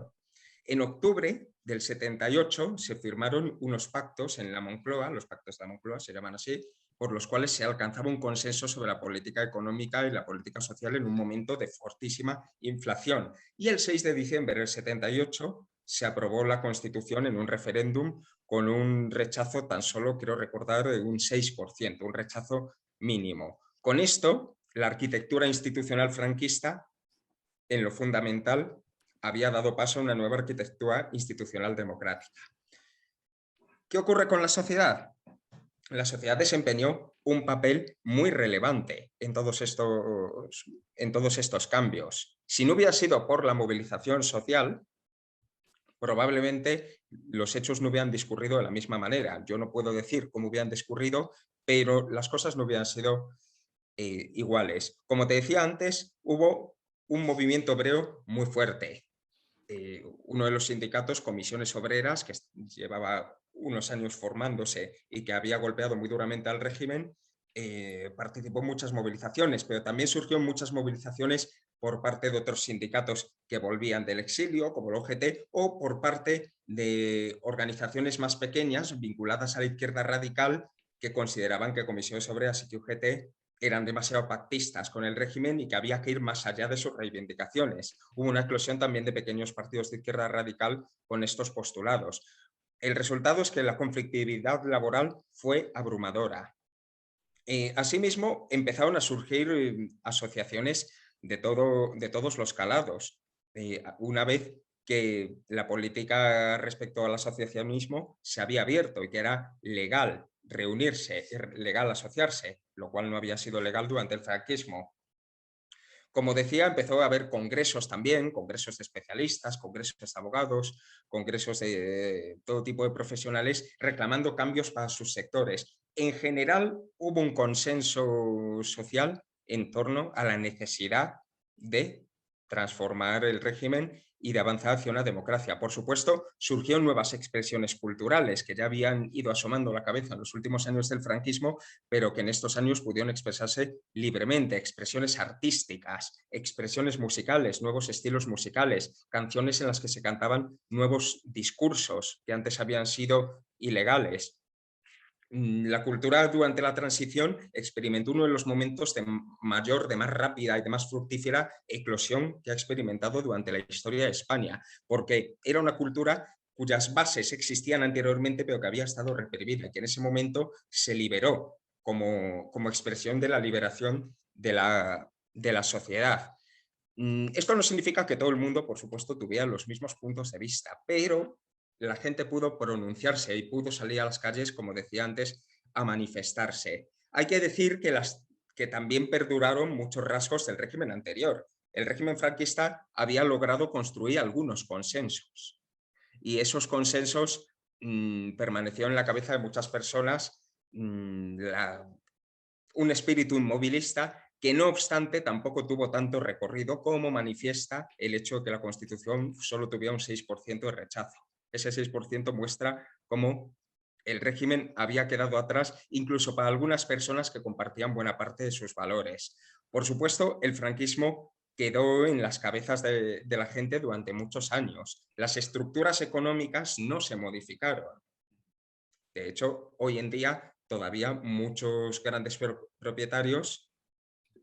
En octubre del 78 se firmaron unos pactos en la Moncloa, los pactos de la Moncloa se llaman así, por los cuales se alcanzaba un consenso sobre la política económica y la política social en un momento de fortísima inflación. Y el 6 de diciembre del 78 se aprobó la Constitución en un referéndum con un rechazo tan solo, quiero recordar, de un 6%, un rechazo mínimo. Con esto, la arquitectura institucional franquista, en lo fundamental, había dado paso a una nueva arquitectura institucional democrática. ¿Qué ocurre con la sociedad? La sociedad desempeñó un papel muy relevante en todos estos cambios. Si no hubiera sido por la movilización social, probablemente los hechos no hubieran discurrido de la misma manera. Yo no puedo decir cómo hubieran discurrido, pero las cosas no hubieran sido iguales. Como te decía antes, hubo un movimiento obrero muy fuerte. Uno de los sindicatos, Comisiones Obreras, que llevaba unos años formándose y que había golpeado muy duramente al régimen, participó en muchas movilizaciones, pero también surgió muchas movilizaciones por parte de otros sindicatos que volvían del exilio, como el OGT, o por parte de organizaciones más pequeñas vinculadas a la izquierda radical que consideraban que Comisiones Obreras y que UGT eran demasiado pactistas con el régimen y que había que ir más allá de sus reivindicaciones. Hubo una eclosión también de pequeños partidos de izquierda radical con estos postulados. El resultado es que la conflictividad laboral fue abrumadora. Asimismo, empezaron a surgir asociaciones de todos los calados. Una vez que la política respecto al asociacionismo se había abierto y que era legal reunirse, legal asociarse, lo cual no había sido legal durante el franquismo. Como decía, empezó a haber congresos también, congresos de especialistas, congresos de abogados, congresos de todo tipo de profesionales reclamando cambios para sus sectores. En general, hubo un consenso social en torno a la necesidad de transformar el régimen y de avanzar hacia una democracia. Por supuesto, surgieron nuevas expresiones culturales que ya habían ido asomando la cabeza en los últimos años del franquismo, pero que en estos años pudieron expresarse libremente, expresiones artísticas, expresiones musicales, nuevos estilos musicales, canciones en las que se cantaban nuevos discursos que antes habían sido ilegales. La cultura durante la transición experimentó uno de los momentos de mayor, de más rápida y de más fructífera eclosión que ha experimentado durante la historia de España, porque era una cultura cuyas bases existían anteriormente pero que había estado reprimida y que en ese momento se liberó como expresión de la liberación de la sociedad. Esto no significa que todo el mundo, por supuesto, tuviera los mismos puntos de vista, pero la gente pudo pronunciarse y pudo salir a las calles, como decía antes, a manifestarse. Hay que decir que también perduraron muchos rasgos del régimen anterior. El régimen franquista había logrado construir algunos consensos y esos consensos permanecieron en la cabeza de muchas personas. Un espíritu inmovilista que no obstante tampoco tuvo tanto recorrido como manifiesta el hecho de que la Constitución solo tuviera un 6% de rechazo. Ese 6% muestra cómo el régimen había quedado atrás incluso para algunas personas que compartían buena parte de sus valores. Por supuesto, el franquismo quedó en las cabezas de la gente durante muchos años. Las estructuras económicas no se modificaron. De hecho, hoy en día todavía muchos grandes propietarios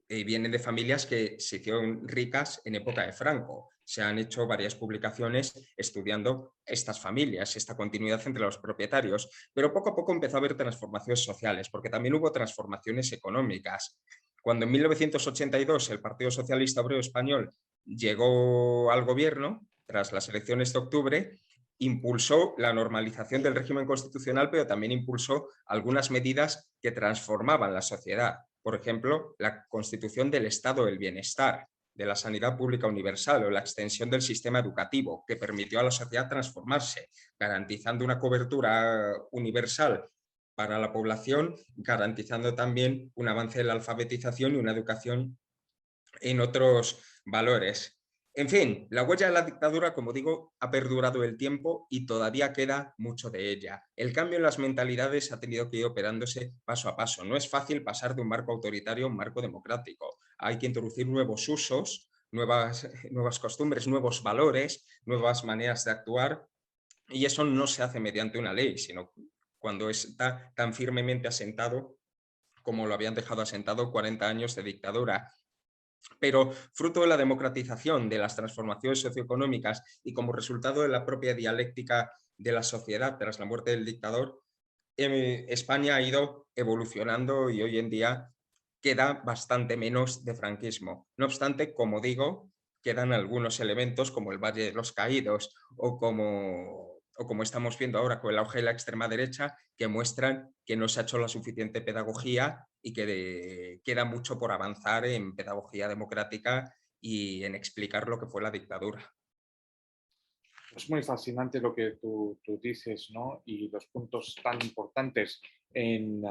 vienen de familias que se hicieron ricas en época de Franco. Se han hecho varias publicaciones estudiando estas familias, esta continuidad entre los propietarios, pero poco a poco empezó a haber transformaciones sociales, porque también hubo transformaciones económicas. Cuando en 1982 el Partido Socialista Obrero Español llegó al gobierno, tras las elecciones de octubre, impulsó la normalización del régimen constitucional, pero también impulsó algunas medidas que transformaban la sociedad. Por ejemplo, la constitución del Estado del Bienestar, de la sanidad pública universal o la extensión del sistema educativo, que permitió a la sociedad transformarse, garantizando una cobertura universal para la población, garantizando también un avance en la alfabetización y una educación en otros valores. En fin, la huella de la dictadura, como digo, ha perdurado el tiempo y todavía queda mucho de ella. El cambio en las mentalidades ha tenido que ir operándose paso a paso. No es fácil pasar de un marco autoritario a un marco democrático. Hay que introducir nuevos usos, nuevas costumbres, nuevos valores, nuevas maneras de actuar, y eso no se hace mediante una ley, sino cuando está tan firmemente asentado como lo habían dejado asentado 40 años de dictadura. Pero fruto de la democratización, de las transformaciones socioeconómicas y como resultado de la propia dialéctica de la sociedad tras la muerte del dictador, España ha ido evolucionando y hoy en día queda bastante menos de franquismo. No obstante, como digo, quedan algunos elementos como el Valle de los Caídos o como estamos viendo ahora con el auge de la extrema derecha, que muestran que no se ha hecho la suficiente pedagogía y que queda mucho por avanzar en pedagogía democrática y en explicar lo que fue la dictadura. Es muy fascinante lo que tú dices, ¿no? Y los puntos tan importantes en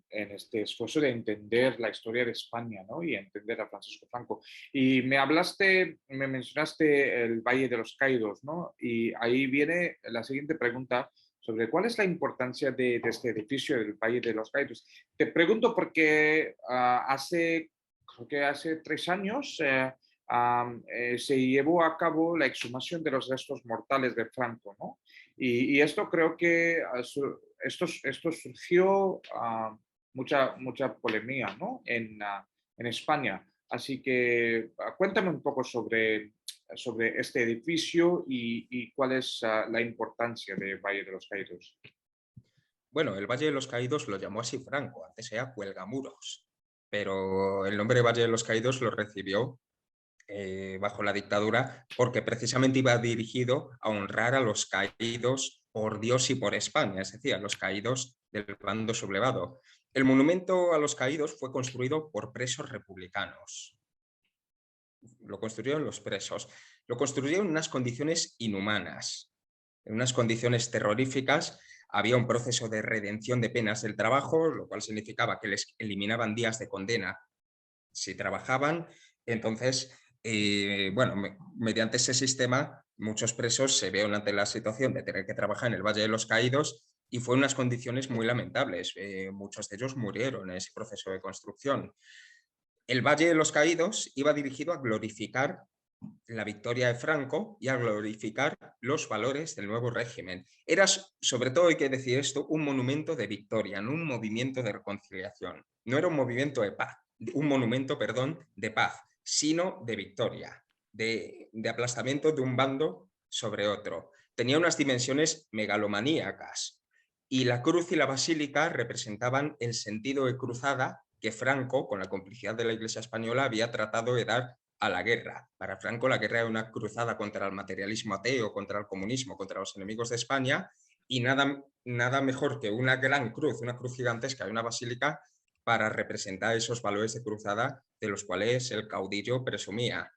este esfuerzo de entender la historia de España, ¿no? Y entender a Francisco Franco. Y me mencionaste el Valle de los Caídos, ¿no? Y ahí viene la siguiente pregunta sobre cuál es la importancia de este edificio del Valle de los Caídos. Te pregunto porque creo que hace 3 años se llevó a cabo la exhumación de los restos mortales de Franco, ¿no? Y esto creo que esto surgió mucha polémica, ¿no? En España. Así que cuéntame un poco sobre este edificio y cuál es la importancia de Valle de los Caídos. Bueno, el Valle de los Caídos lo llamó así Franco, antes era Cuelgamuros, pero el nombre Valle de los Caídos lo recibió bajo la dictadura porque precisamente iba dirigido a honrar a los caídos por Dios y por España, es decir, a los caídos del bando sublevado. El monumento a los caídos fue construido por presos republicanos. Lo construyeron los presos. Lo construyeron en unas condiciones inhumanas, en unas condiciones terroríficas. Había un proceso de redención de penas del trabajo, lo cual significaba que les eliminaban días de condena si trabajaban. Entonces, bueno, mediante ese sistema, muchos presos se vieron ante la situación de tener que trabajar en el Valle de los Caídos y fue unas condiciones muy lamentables. Muchos de ellos murieron en ese proceso de construcción. El Valle de los Caídos iba dirigido a glorificar la victoria de Franco y a glorificar los valores del nuevo régimen. Era, sobre todo hay que decir esto, un monumento de victoria, no un movimiento de reconciliación. No era un movimiento de paz, un monumento, perdón, de paz, sino de victoria, de aplastamiento de un bando sobre otro. Tenía unas dimensiones megalomaníacas y la cruz y la basílica representaban el sentido de cruzada que Franco, con la complicidad de la Iglesia española, había tratado de dar a la guerra. Para Franco la guerra era una cruzada contra el materialismo ateo, contra el comunismo, contra los enemigos de España, y nada mejor que una gran cruz, una cruz gigantesca y una basílica para representar esos valores de cruzada de los cuales el caudillo presumía.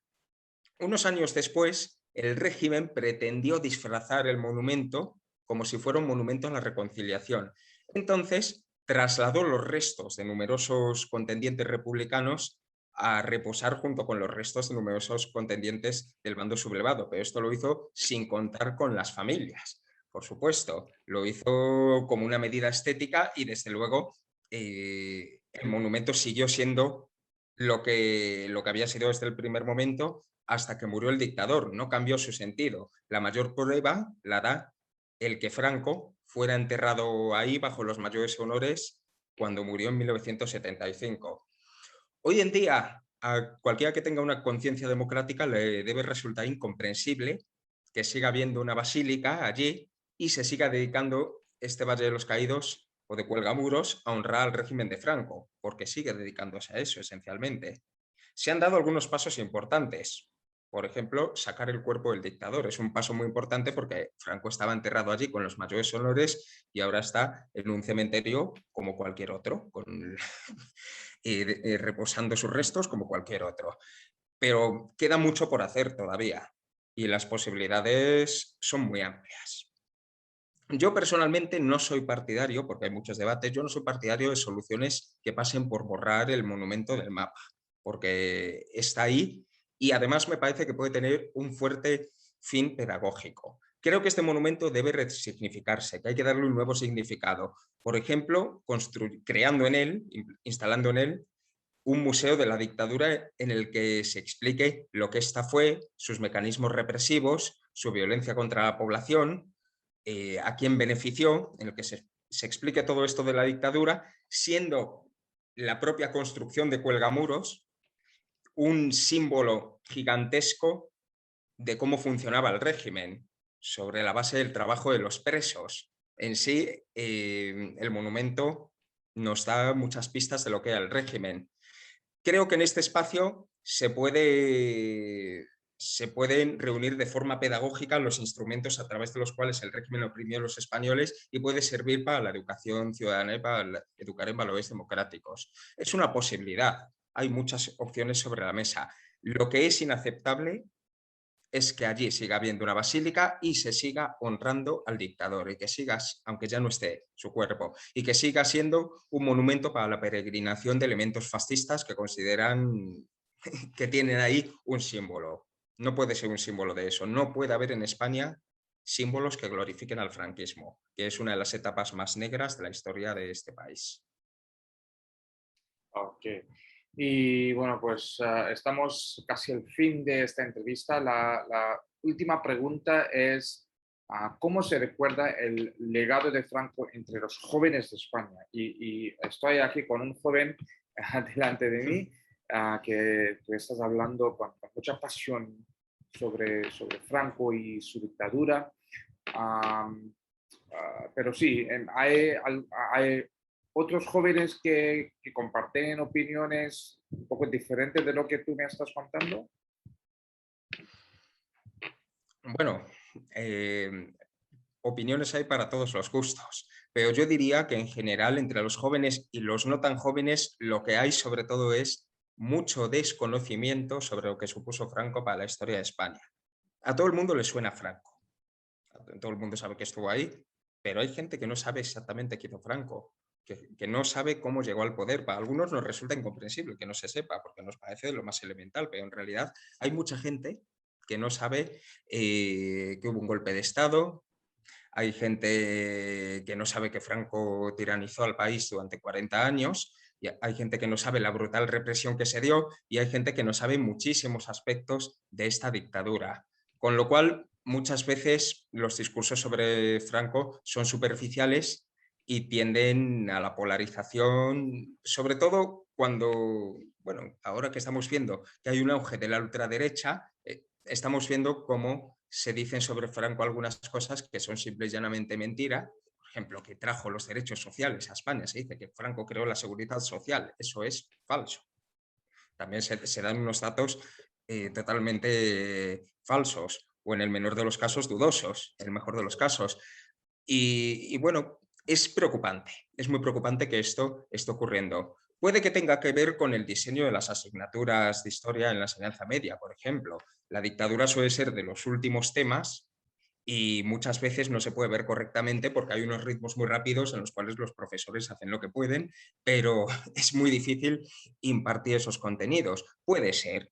Unos años después, el régimen pretendió disfrazar el monumento como si fuera un monumento a la reconciliación. Entonces, trasladó los restos de numerosos contendientes republicanos a reposar junto con los restos de numerosos contendientes del bando sublevado, pero esto lo hizo sin contar con las familias. Por supuesto, lo hizo como una medida estética y desde luego el monumento siguió siendo lo que había sido desde el primer momento hasta que murió el dictador, no cambió su sentido. La mayor prueba la da el que Franco fuera enterrado ahí bajo los mayores honores cuando murió en 1975. Hoy en día, a cualquiera que tenga una conciencia democrática le debe resultar incomprensible que siga habiendo una basílica allí y se siga dedicando este Valle de los Caídos o de Cuelgamuros a honrar al régimen de Franco, porque sigue dedicándose a eso esencialmente. Se han dado algunos pasos importantes. Por ejemplo, sacar el cuerpo del dictador. Es un paso muy importante porque Franco estaba enterrado allí con los mayores honores y ahora está en un cementerio como cualquier otro, reposando sus restos como cualquier otro. Pero queda mucho por hacer todavía y las posibilidades son muy amplias. Yo personalmente no soy partidario, porque hay muchos debates, yo no soy partidario de soluciones que pasen por borrar el monumento del mapa, porque está ahí y además me parece que puede tener un fuerte fin pedagógico. Creo que este monumento debe resignificarse, que hay que darle un nuevo significado. Por ejemplo, creando en él, instalando en él, un museo de la dictadura en el que se explique lo que ésta fue, sus mecanismos represivos, su violencia contra la población, a quién benefició, en el que se explique todo esto de la dictadura, siendo la propia construcción de Cuelgamuros un símbolo gigantesco de cómo funcionaba el régimen, sobre la base del trabajo de los presos. En sí, el monumento nos da muchas pistas de lo que era el régimen. Creo que en este espacio se pueden reunir de forma pedagógica los instrumentos a través de los cuales el régimen oprimió a los españoles y puede servir para la educación ciudadana y para educar en valores democráticos. Es una posibilidad. Hay muchas opciones sobre la mesa. Lo que es inaceptable es que allí siga habiendo una basílica y se siga honrando al dictador y que siga, aunque ya no esté su cuerpo, y que siga siendo un monumento para la peregrinación de elementos fascistas que consideran que tienen ahí un símbolo. No puede ser un símbolo de eso. No puede haber en España símbolos que glorifiquen al franquismo, que es una de las etapas más negras de la historia de este país. Ok. Y bueno, pues estamos casi al fin de esta entrevista. La última pregunta es, ¿cómo se recuerda el legado de Franco entre los jóvenes de España? Y estoy aquí con un joven delante de mí que tú estás hablando con mucha pasión sobre Franco y su dictadura. Am, pero sí, hay otros jóvenes que comparten opiniones un poco diferentes de lo que tú me estás contando. Bueno, opiniones hay para todos los gustos, pero yo diría que en general entre los jóvenes y los no tan jóvenes lo que hay sobre todo es mucho desconocimiento sobre lo que supuso Franco para la historia de España. A todo el mundo le suena Franco, todo el mundo sabe que estuvo ahí, pero hay gente que no sabe exactamente qué hizo Franco, que no sabe cómo llegó al poder. Para algunos nos resulta incomprensible que no se sepa, porque nos parece lo más elemental, pero en realidad hay mucha gente que no sabe que hubo un golpe de Estado. Hay gente que no sabe que Franco tiranizó al país durante 40 años, y hay gente que no sabe la brutal represión que se dio, y hay gente que no sabe muchísimos aspectos de esta dictadura. Con lo cual, muchas veces los discursos sobre Franco son superficiales y tienden a la polarización, sobre todo cuando, bueno, ahora que estamos viendo que hay un auge de la ultraderecha, estamos viendo cómo se dicen sobre Franco algunas cosas que son simple y llanamente mentira. Por ejemplo, que trajo los derechos sociales a España. Se dice que Franco creó la seguridad social. Eso es falso. También se dan unos datos totalmente falsos o en el menor de los casos dudosos, en el mejor de los casos. Y bueno, es preocupante, es muy preocupante que esto esté ocurriendo. Puede que tenga que ver con el diseño de las asignaturas de historia en la enseñanza media, por ejemplo. La dictadura suele ser de los últimos temas y muchas veces no se puede ver correctamente porque hay unos ritmos muy rápidos en los cuales los profesores hacen lo que pueden, pero es muy difícil impartir esos contenidos. Puede ser,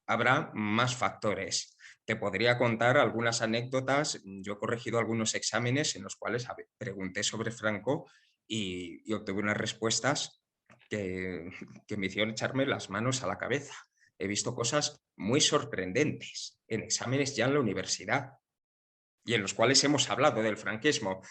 habrá más factores. Te podría contar algunas anécdotas. Yo he corregido algunos exámenes en los cuales pregunté sobre Franco y obtuve unas respuestas que me hicieron echarme las manos a la cabeza. He visto cosas muy sorprendentes en exámenes ya en la universidad y en los cuales hemos hablado del franquismo.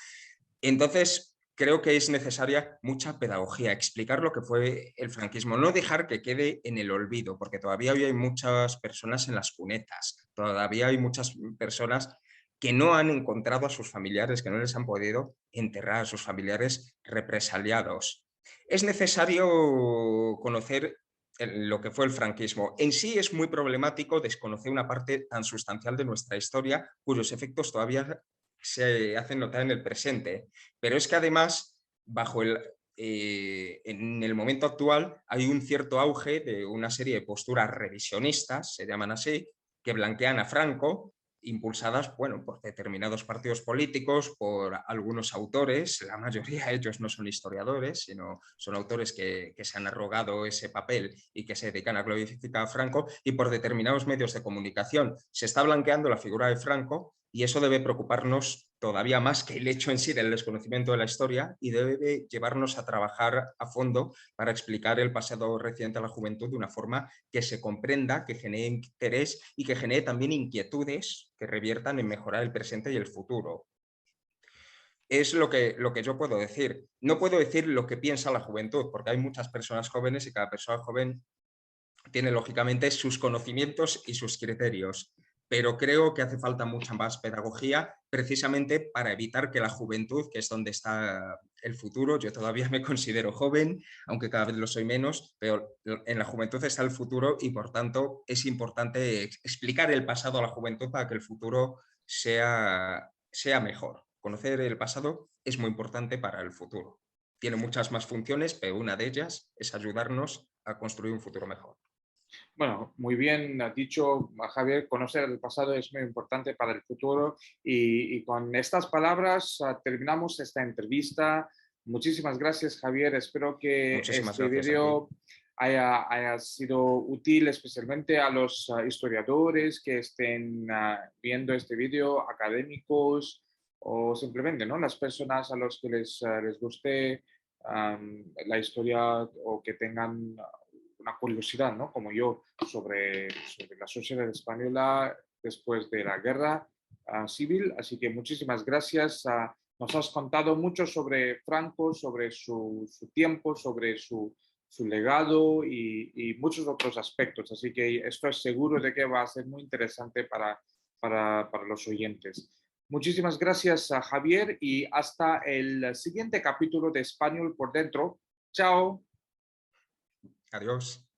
Entonces, creo que es necesaria mucha pedagogía, explicar lo que fue el franquismo, no dejar que quede en el olvido, porque todavía hoy hay muchas personas en las cunetas, todavía hay muchas personas que no han encontrado a sus familiares, que no les han podido enterrar a sus familiares represaliados. Es necesario conocer lo que fue el franquismo. En sí es muy problemático desconocer una parte tan sustancial de nuestra historia cuyos efectos todavía se hacen notar en el presente. Pero es que además, en el momento actual hay un cierto auge de una serie de posturas revisionistas, se llaman así, que blanquean a Franco, impulsadas, bueno, por determinados partidos políticos, por algunos autores. La mayoría de ellos no son historiadores, sino son autores que se han arrogado ese papel y que se dedican a glorificar a Franco, y por determinados medios de comunicación se está blanqueando la figura de Franco, y eso debe preocuparnos todavía más que el hecho en sí del desconocimiento de la historia, y debe llevarnos a trabajar a fondo para explicar el pasado reciente a la juventud de una forma que se comprenda, que genere interés y que genere también inquietudes que reviertan en mejorar el presente y el futuro. Es lo que yo puedo decir. No puedo decir lo que piensa la juventud, porque hay muchas personas jóvenes y cada persona joven tiene lógicamente sus conocimientos y sus criterios, pero creo que hace falta mucha más pedagogía precisamente para evitar que la juventud, que es donde está el futuro, yo todavía me considero joven, aunque cada vez lo soy menos, pero en la juventud está el futuro y por tanto es importante explicar el pasado a la juventud para que el futuro sea mejor. Conocer el pasado es muy importante para el futuro. Tiene muchas más funciones, pero una de ellas es ayudarnos a construir un futuro mejor. Bueno, muy bien has dicho, Javier, conocer el pasado es muy importante para el futuro y con estas palabras terminamos esta entrevista. Muchísimas gracias, Javier. Espero que Muchísimas este gracias a ti. vídeo haya sido útil especialmente a los historiadores que estén viendo este vídeo, académicos o simplemente, ¿no?, las personas a los que les guste la historia o que tengan una curiosidad, ¿no?, como yo, sobre la sociedad española después de la guerra civil. Así que muchísimas gracias. Nos has contado mucho sobre Franco, sobre su tiempo, sobre su legado y muchos otros aspectos. Así que estoy seguro de que va a ser muy interesante para los oyentes. Muchísimas gracias a Javier y hasta el siguiente capítulo de Español por Dentro. Chao. Adiós.